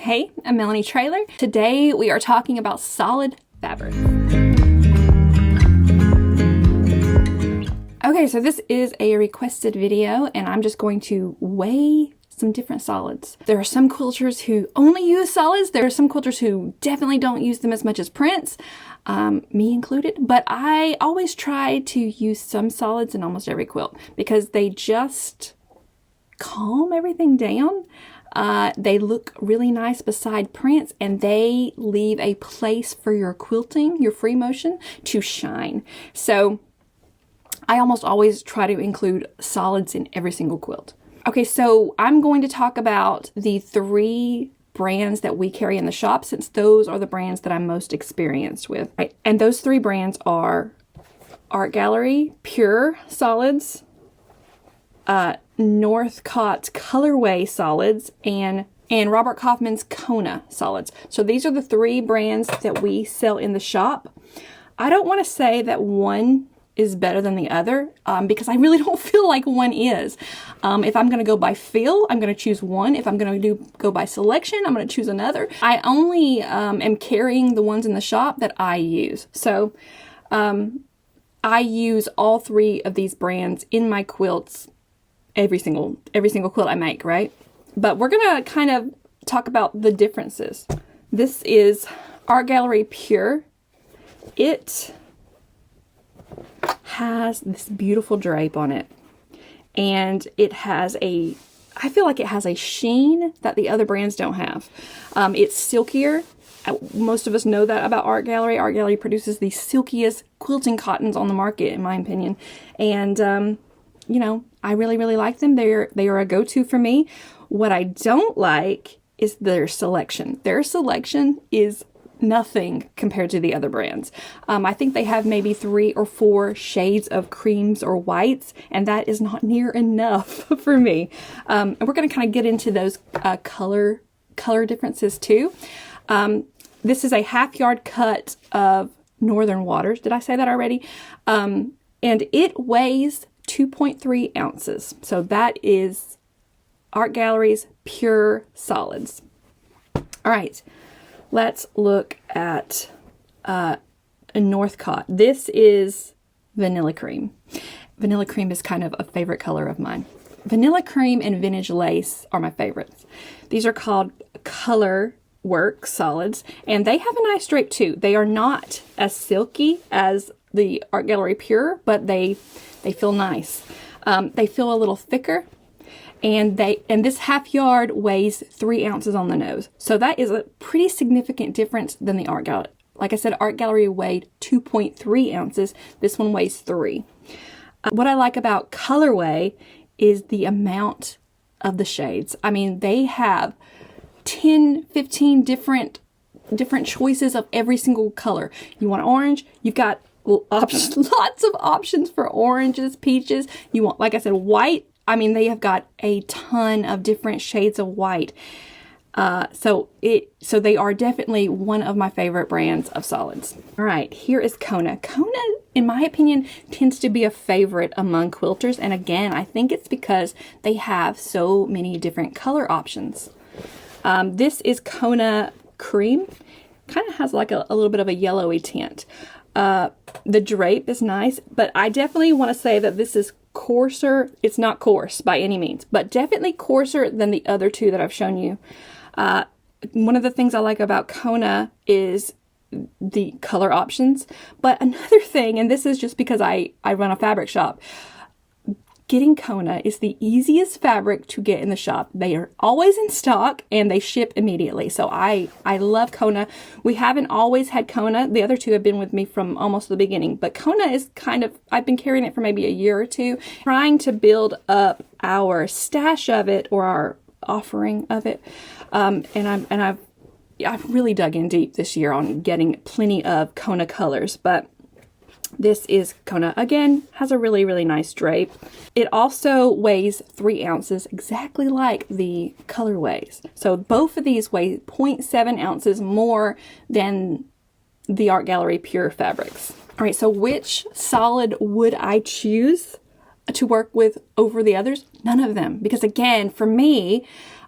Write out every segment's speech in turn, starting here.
Hey, I'm Melanie Trailer. Today we are talking about solid fabric. Okay, so this is a requested video and I'm just going to weigh some different solids. There are some quilters who only use solids. There are some quilters who definitely don't use them as much as prints, me included, but I always try to use some solids in almost every quilt because they just calm everything down. They look really nice beside prints and they leave a place for your quilting, your free motion, to shine. So I almost always try to include solids in every single quilt. Okay, so I'm going to talk about the 3 brands that we carry in the shop since those are the brands that I'm most experienced with. And those 3 brands are Art Gallery Pure Solids, Northcott Colorway Solids, and Robert Kaufman's Kona Solids. So these are the 3 brands that we sell in the shop. I don't want to say that one is better than the other because I really don't feel like one is. If I'm going to go by feel, I'm going to choose one. If I'm going to go by selection, I'm going to choose another. I only am carrying the ones in the shop that I use. So I use all 3 of these brands in my quilts every single quilt I make, right? But we're going to kind of talk about the differences. This is Art Gallery Pure. It has this beautiful drape on it, and it has I feel like it has a sheen that the other brands don't have. It's silkier. Most of us know that about Art Gallery. Art Gallery produces the silkiest quilting cottons on the market, in my opinion, and you know, I really like them. They are a go-to for me. What I don't like is their selection. Their selection is nothing compared to the other brands. I think they have maybe 3 or 4 shades of creams or whites, and that is not near enough for me. And we're going to kind of get into those color differences too. This is a 1/2 yard cut of Northern Waters. Did I say that already? And it weighs 2.3 ounces. So that is Art Gallery's Pure Solids. All right. Let's look at a Northcott. This is Vanilla Cream. Vanilla Cream is kind of a favorite color of mine. Vanilla Cream and Vintage Lace are my favorites. These are called Color Work Solids, and they have a nice drape too. They are not as silky as the Art Gallery Pure, but they feel nice. They feel a little thicker. And this 1/2 yard weighs 3 ounces on the nose. So that is a pretty significant difference than the Art Gallery. Like I said, Art Gallery weighed 2.3 ounces. This one weighs 3. What I like about colorway is the amount of the shades. I mean, they have 10, 15 different choices of every single color. You want orange, you've got options, lots of options for oranges, peaches. You want, like I said, white. I mean, they have got a ton of different shades of white. So they are definitely one of my favorite brands of solids. All right, here is Kona. Kona, in my opinion, tends to be a favorite among quilters. And again, I think it's because they have so many different color options. This is Kona Cream. Kind of has like a little bit of a yellowy tint. The drape is nice, but I definitely want to say that this is coarser. It's not coarse by any means, but definitely coarser than the other 2 that I've shown you. One of the things I like about Kona is the color options, but another thing, and this is just because I run a fabric shop, getting Kona is the easiest fabric to get in the shop. They are always in stock and they ship immediately. So I love Kona. We haven't always had Kona. The other 2 have been with me from almost the beginning, but Kona is kind of, I've been carrying it for maybe a year or 2, trying to build up our stash of it or our offering of it. And I've really dug in deep this year on getting plenty of Kona colors, but this is Kona. Again, has a really nice drape. It also weighs 3 ounces, exactly like the colorways. So both of these weigh 0.7 ounces more than the Art Gallery Pure fabrics. All right, so which solid would I choose to work with over the others? None of them. Because again, for me,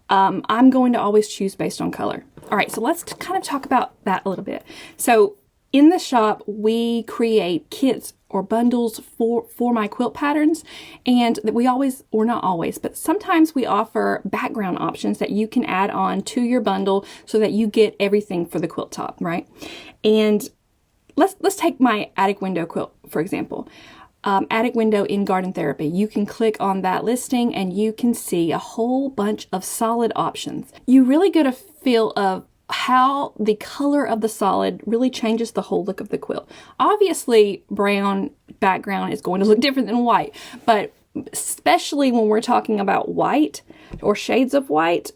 I'm going to always choose based on color. All right, so let's kind of talk about that a little bit. So in the shop, we create kits or bundles for my quilt patterns, and we always, or not always, but sometimes we offer background options that you can add on to your bundle so that you get everything for the quilt top, right? And let's take my attic window quilt, for example. Attic window in garden therapy. You can click on that listing and you can see a whole bunch of solid options. You really get a feel of how the color of the solid really changes the whole look of the quilt. Obviously, brown background is going to look different than white, but especially when we're talking about white or shades of white,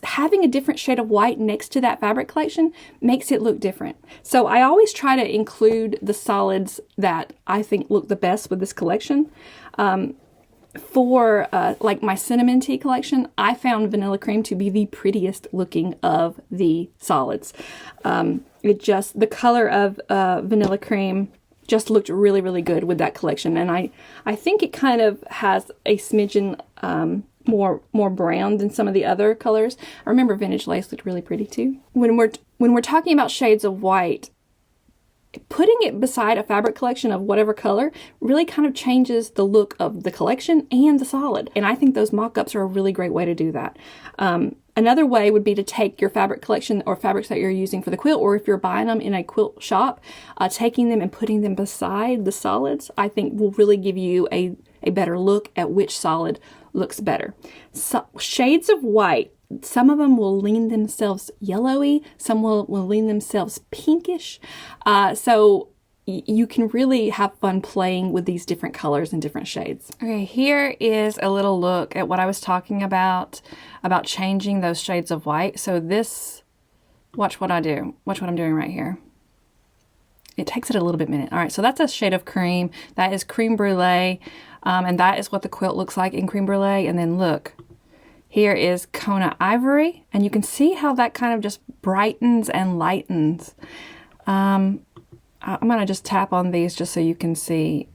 having a different shade of white next to that fabric collection makes it look different. So I always try to include the solids that I think look the best with this collection. For like my cinnamon tea collection, I found vanilla cream to be the prettiest looking of the solids. The color of vanilla cream just looked really, really good with that collection. And I think it kind of has a smidgen more brown than some of the other colors. I remember vintage lace looked really pretty too. When we're talking about shades of white, putting it beside a fabric collection of whatever color really kind of changes the look of the collection and the solid. And I think those mock-ups are a really great way to do that. Another way would be to take your fabric collection or fabrics that you're using for the quilt, or if you're buying them in a quilt shop, taking them and putting them beside the solids, I think will really give you a better look at which solid looks better. So, shades of white, some of them will lean themselves yellowy, some will lean themselves pinkish. So you can really have fun playing with these different colors and different shades. Okay, here is a little look at what I was talking about changing those shades of white. So this, watch what I do. Watch what I'm doing right here. It takes it a little bit minute. All right, so that's a shade of cream. That is creme brulee. And that is what the quilt looks like in creme brulee. And then look, here is Kona ivory. And you can see how that kind of just brightens and lightens. I'm going to just tap on these just so you can see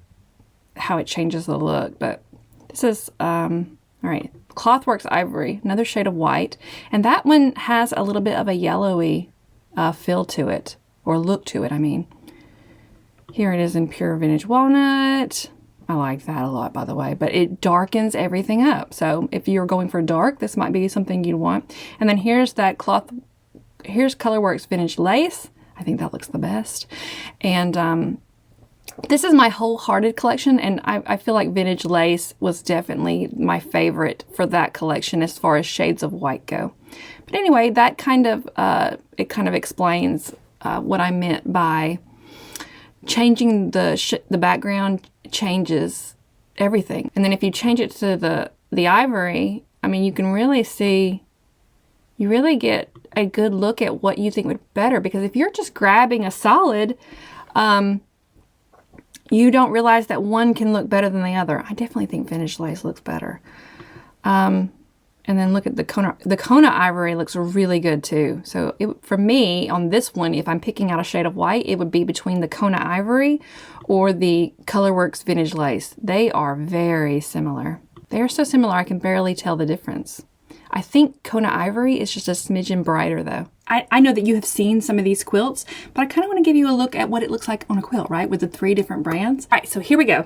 how it changes the look. But this is, all right, Clothworks ivory, another shade of white. And that one has a little bit of a yellowy feel to it, or look to it, I mean. Here it is in pure vintage walnut. I like that a lot, by the way, but it darkens everything up. So if you're going for dark, this might be something you'd want. And then here's that cloth, here's Colorworks vintage lace. I think that looks the best. And this is my wholehearted collection, and I feel like vintage lace was definitely my favorite for that collection as far as shades of white go. But anyway, that kind of, it kind of explains what I meant by changing the background changes everything. And then if you change it to the ivory, I mean, you can really see, you really get a good look at what you think would be better. Because if you're just grabbing a solid, you don't realize that one can look better than the other. I definitely think vintage lace looks better. And then look at the Kona. The Kona ivory looks really good too. So for me, on this one, if I'm picking out a shade of white, it would be between the Kona ivory or the Colorworks vintage lace. They are very similar. They are so similar I can barely tell the difference. I think Kona ivory is just a smidgen brighter though. I know that you have seen some of these quilts, but I kind of want to give you a look at what it looks like on a quilt, right? With the 3 different brands. All right, so here we go.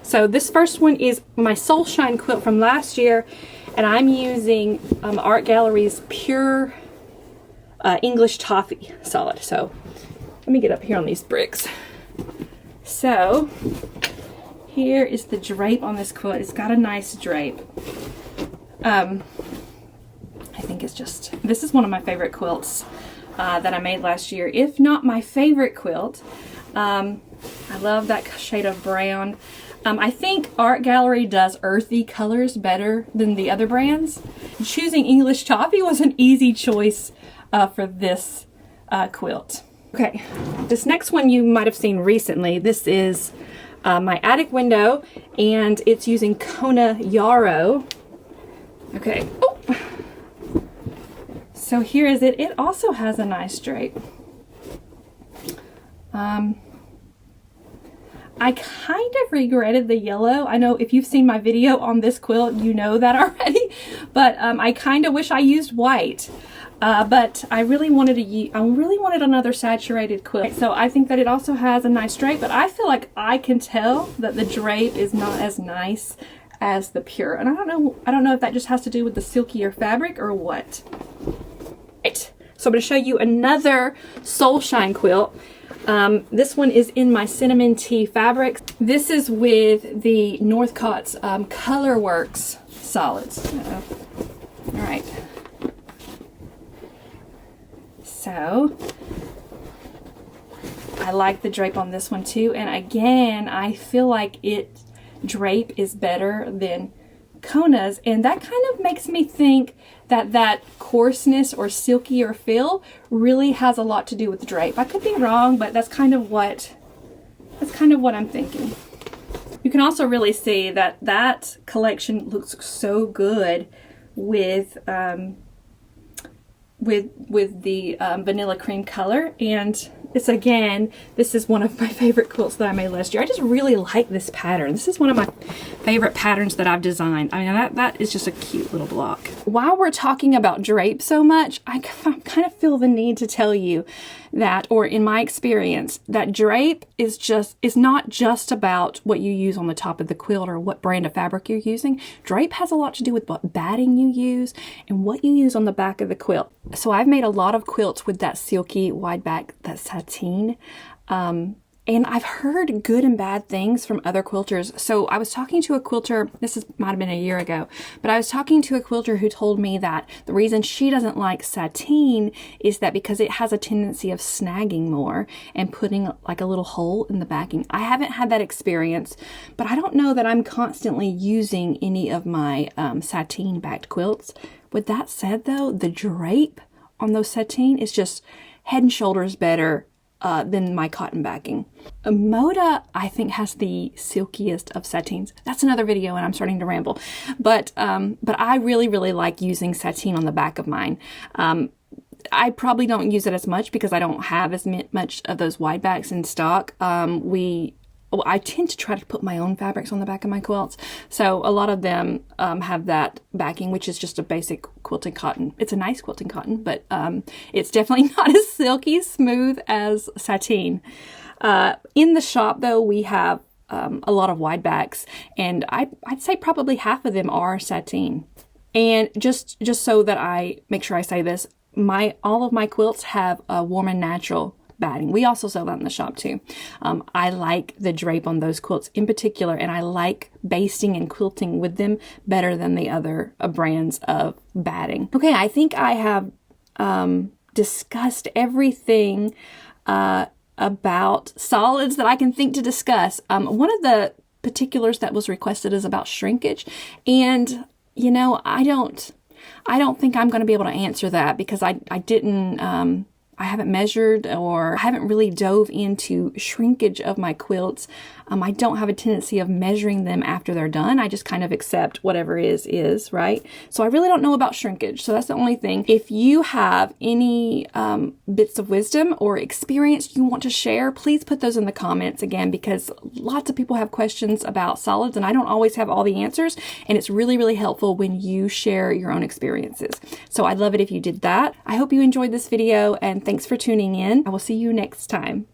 So this first one is my Soul Shine quilt from last year, and I'm using Art Gallery's pure English toffee solid. So let me get up here on these bricks. So here is the drape on this quilt. It's got a nice drape. I think it's just, this is one of my favorite quilts that I made last year, if not my favorite quilt. I love that shade of brown. I think Art Gallery does earthy colors better than the other brands. Choosing English Toffee was an easy choice for this quilt. Okay, this next one you might have seen recently. This is my attic window, and it's using Kona Yarrow. Okay, oh. So here is it. It also has a nice drape. I kind of regretted the yellow. I know if you've seen my video on this quilt, you know that already. but I kind of wish I used white. But I really wanted another saturated quilt. So I think that it also has a nice drape, but I feel like I can tell that the drape is not as nice as the pure. And I don't know if that just has to do with the silkier fabric or what. Right. So I'm going to show you another Soul Shine quilt. This one is in my cinnamon tea fabric. This is with the Northcott's Colorworks solids. All right. So I like the drape on this one too. And again, I feel like drape is better than Kona's. And that kind of makes me think that coarseness or silkier feel really has a lot to do with the drape. I could be wrong, but that's kind of what I'm thinking. You can also really see that collection looks so good with the vanilla cream color, and this is one of my favorite quilts that I made last year. I just really like this pattern. This is one of my favorite patterns that I've designed. I mean, that is just a cute little block. While we're talking about drape so much, I kind of feel the need to tell you that, or in my experience, that drape is not just about what you use on the top of the quilt or what brand of fabric you're using. Drape has a lot to do with what batting you use and what you use on the back of the quilt. So I've made a lot of quilts with that silky wide back, that sateen. And I've heard good and bad things from other quilters. So I was talking to a quilter, might have been a year ago, but I was talking to a quilter who told me that the reason she doesn't like sateen is that because it has a tendency of snagging more and putting like a little hole in the backing. I haven't had that experience, but I don't know that I'm constantly using any of my sateen backed quilts. With that said though, the drape on those sateen is just head and shoulders better than my cotton backing. Moda, I think, has the silkiest of sateens. That's another video and I'm starting to ramble. But I really, really like using sateen on the back of mine. I probably don't use it as much because I don't have as much of those wide backs in stock. I tend to try to put my own fabrics on the back of my quilts. So a lot of them have that backing, which is just a basic quilting cotton. It's a nice quilting cotton, but it's definitely not as silky smooth as sateen. In the shop, though, we have a lot of wide backs, and I'd say probably half of them are sateen. And just so that I make sure I say this, all of my quilts have a warm and natural batting. We also sell that in the shop too. I like the drape on those quilts in particular, and I like basting and quilting with them better than the other brands of batting. Okay, I think I have discussed everything about solids that I can think to discuss. One of the particulars that was requested is about shrinkage, and you know, I don't think I'm going to be able to answer that because I haven't measured, or I haven't really dove into shrinkage of my quilts. I don't have a tendency of measuring them after they're done. I just kind of accept whatever is, right? So I really don't know about shrinkage. So that's the only thing. If you have any bits of wisdom or experience you want to share, please put those in the comments again, because lots of people have questions about solids and I don't always have all the answers. And it's really, really helpful when you share your own experiences. So I'd love it if you did that. I hope you enjoyed this video and thanks for tuning in. I will see you next time.